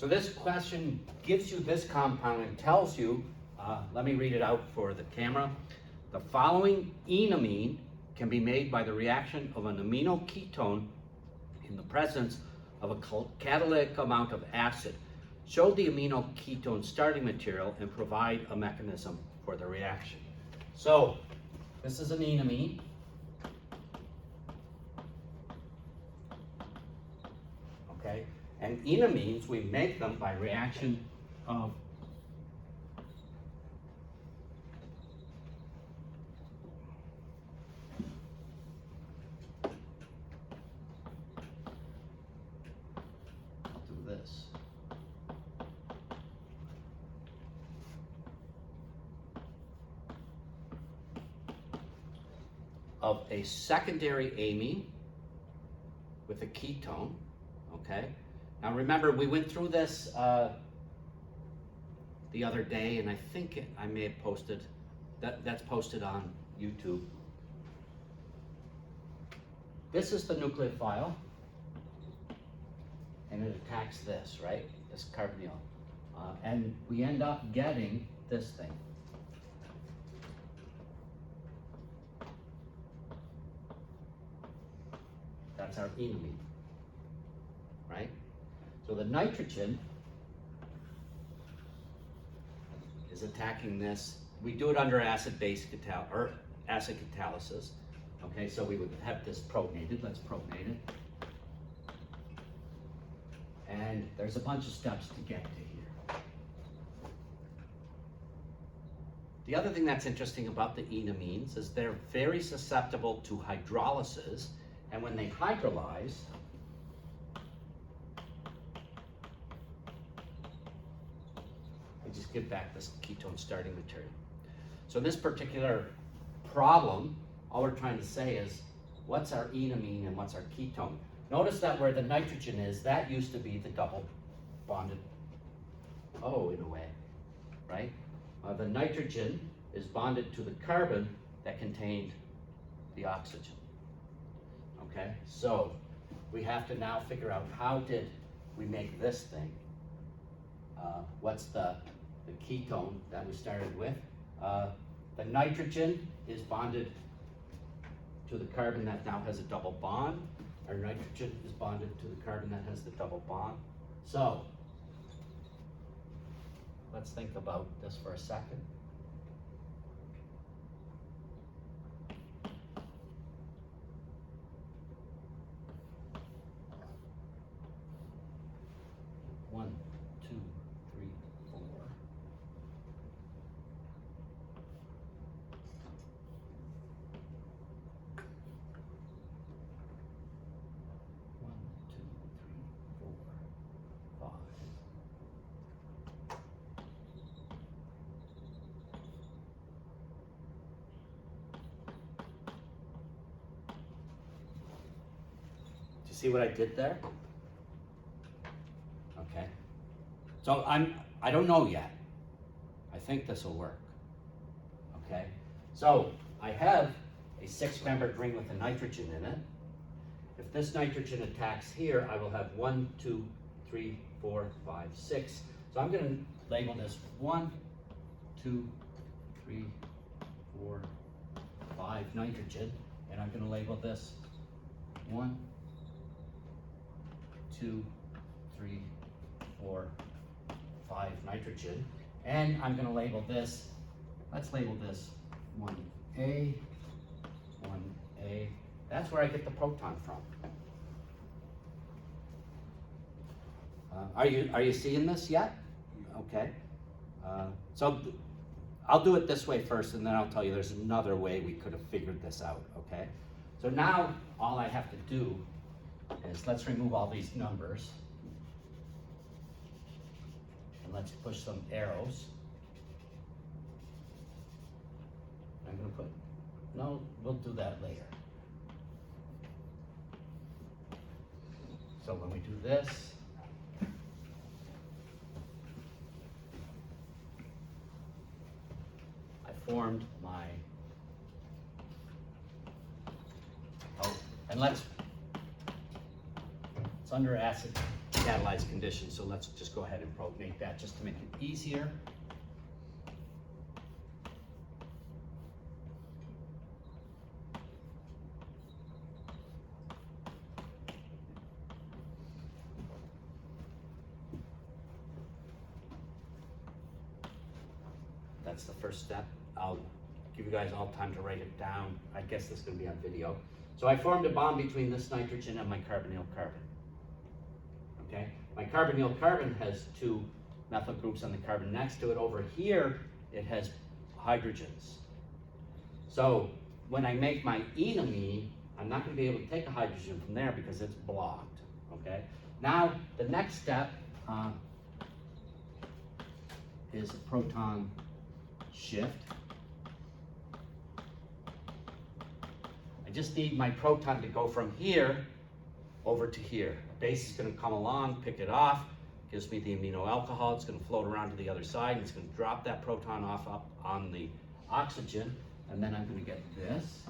So this question gives you this compound and tells you, let me read it out for the camera. The following enamine can be made by the reaction of an amino ketone in the presence of a catalytic amount of acid. Show the amino ketone starting material and provide a mechanism for the reaction. So this is an enamine. Okay, and enamines, we make them by reaction of this. Of a secondary amine with a ketone, okay? Now remember, we went through this the other day, and I think I may have posted, that's posted on YouTube. This is the nucleophile, and it attacks this, right? This carbonyl. And we end up getting this thing. That's our enamine, right? So the nitrogen is attacking this. We do it under acid-base acid catalysis. Okay, so we would have this protonated. Let's protonate it. And there's a bunch of steps to get to here. The other thing that's interesting about the enamines is they're very susceptible to hydrolysis, and when they hydrolyze, they just give back this ketone starting material. So in this particular problem, all we're trying to say is, what's our enamine and what's our ketone? Notice that where the nitrogen is, that used to be the double bonded O in a way, right? The nitrogen is bonded to the carbon that contained the oxygen. Okay, so we have to now figure out, how did we make this thing? What's the ketone that we started with? The nitrogen is bonded to the carbon that now has a double bond. Our nitrogen is bonded to the carbon that has the double bond. So let's think about this for a second. One, two, three, four. One, two, three, four, five. Do you see what I did there? Okay. So I don't know yet. I think this will work. Okay. So I have a 6-membered ring with a nitrogen in it. If this nitrogen attacks here, I will have 1, 2, 3, 4, 5, 6. So I'm going to label this 1, 2, 3, 4, 5 nitrogen, and I'm going to label this 1, 2, 3, 4, 5 nitrogen, and I'm going to label this, let's label this 1A, 1A. That's where I get the proton from. Are you seeing this yet? Okay. So I'll do it this way first, and then I'll tell you there's another way we could have figured this out, okay? So now all I have to do is, let's remove all these numbers. And let's push some arrows. I'm going to put, no, we'll do that later. So when we do this, I formed my, and it's under acid catalyzed condition. So let's just go ahead and protonate that just to make it easier. That's the first step. I'll give you guys all time to write it down. I guess this is going to be on video. So I formed a bond between this nitrogen and my carbonyl carbon. Okay, my carbonyl carbon has two methyl groups on the carbon next to it. Over here, it has hydrogens. So when I make my enamine, I'm not going to be able to take a hydrogen from there because it's blocked. Okay, now the next step is a proton shift. I just need my proton to go from here over to here. A base is going to come along, pick it off, gives me the amino alcohol. It's going to float around to the other side, and it's going to drop that proton off up on the oxygen, and then I'm going to get this.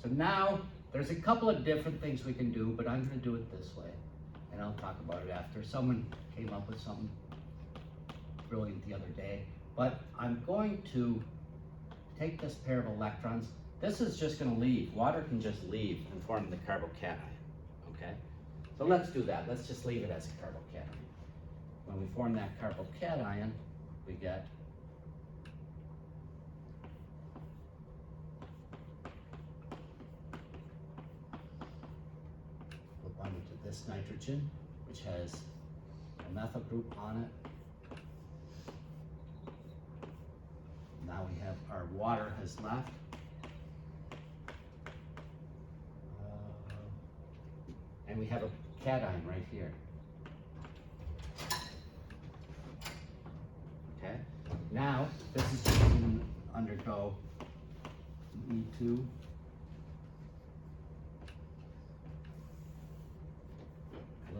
So now, there's a couple of different things we can do, but I'm going to do it this way, and I'll talk about it after. Someone came up with something brilliant the other day, but I'm going to take this pair of electrons. This is just going to leave. Water can just leave and form the carbocation, okay? So let's do that. Let's just leave it as a carbocation. When we form that carbocation, we get this nitrogen, which has a methyl group on it. Now we have our water has left. And we have a cation right here. Okay, now this is just going to undergo E2.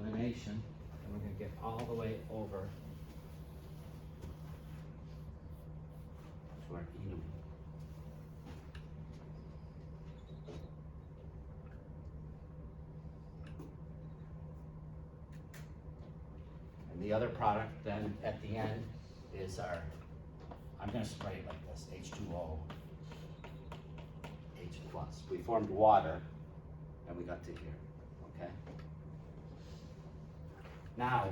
Elimination, and we're going to get all the way over to our enamine. And the other product then at the end is our, I'm going to spray it like this, H2O, H+. We formed water, and we got to here, okay? Now,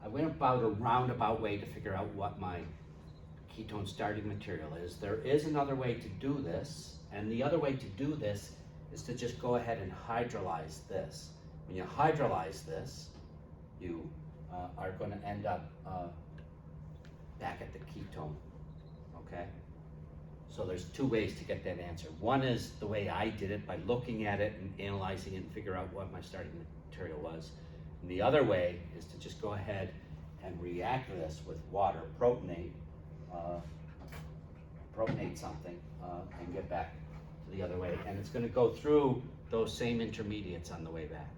I went about a roundabout way to figure out what my ketone starting material is. There is another way to do this, and the other way to do this is to just go ahead and hydrolyze this. When you hydrolyze this, you are going to end up back at the ketone, okay? So there's two ways to get that answer. One is the way I did it, by looking at it and analyzing it and figure out what my starting material was. And the other way is to just go ahead and react this with water, protonate something, and get back to the other way. And it's going to go through those same intermediates on the way back.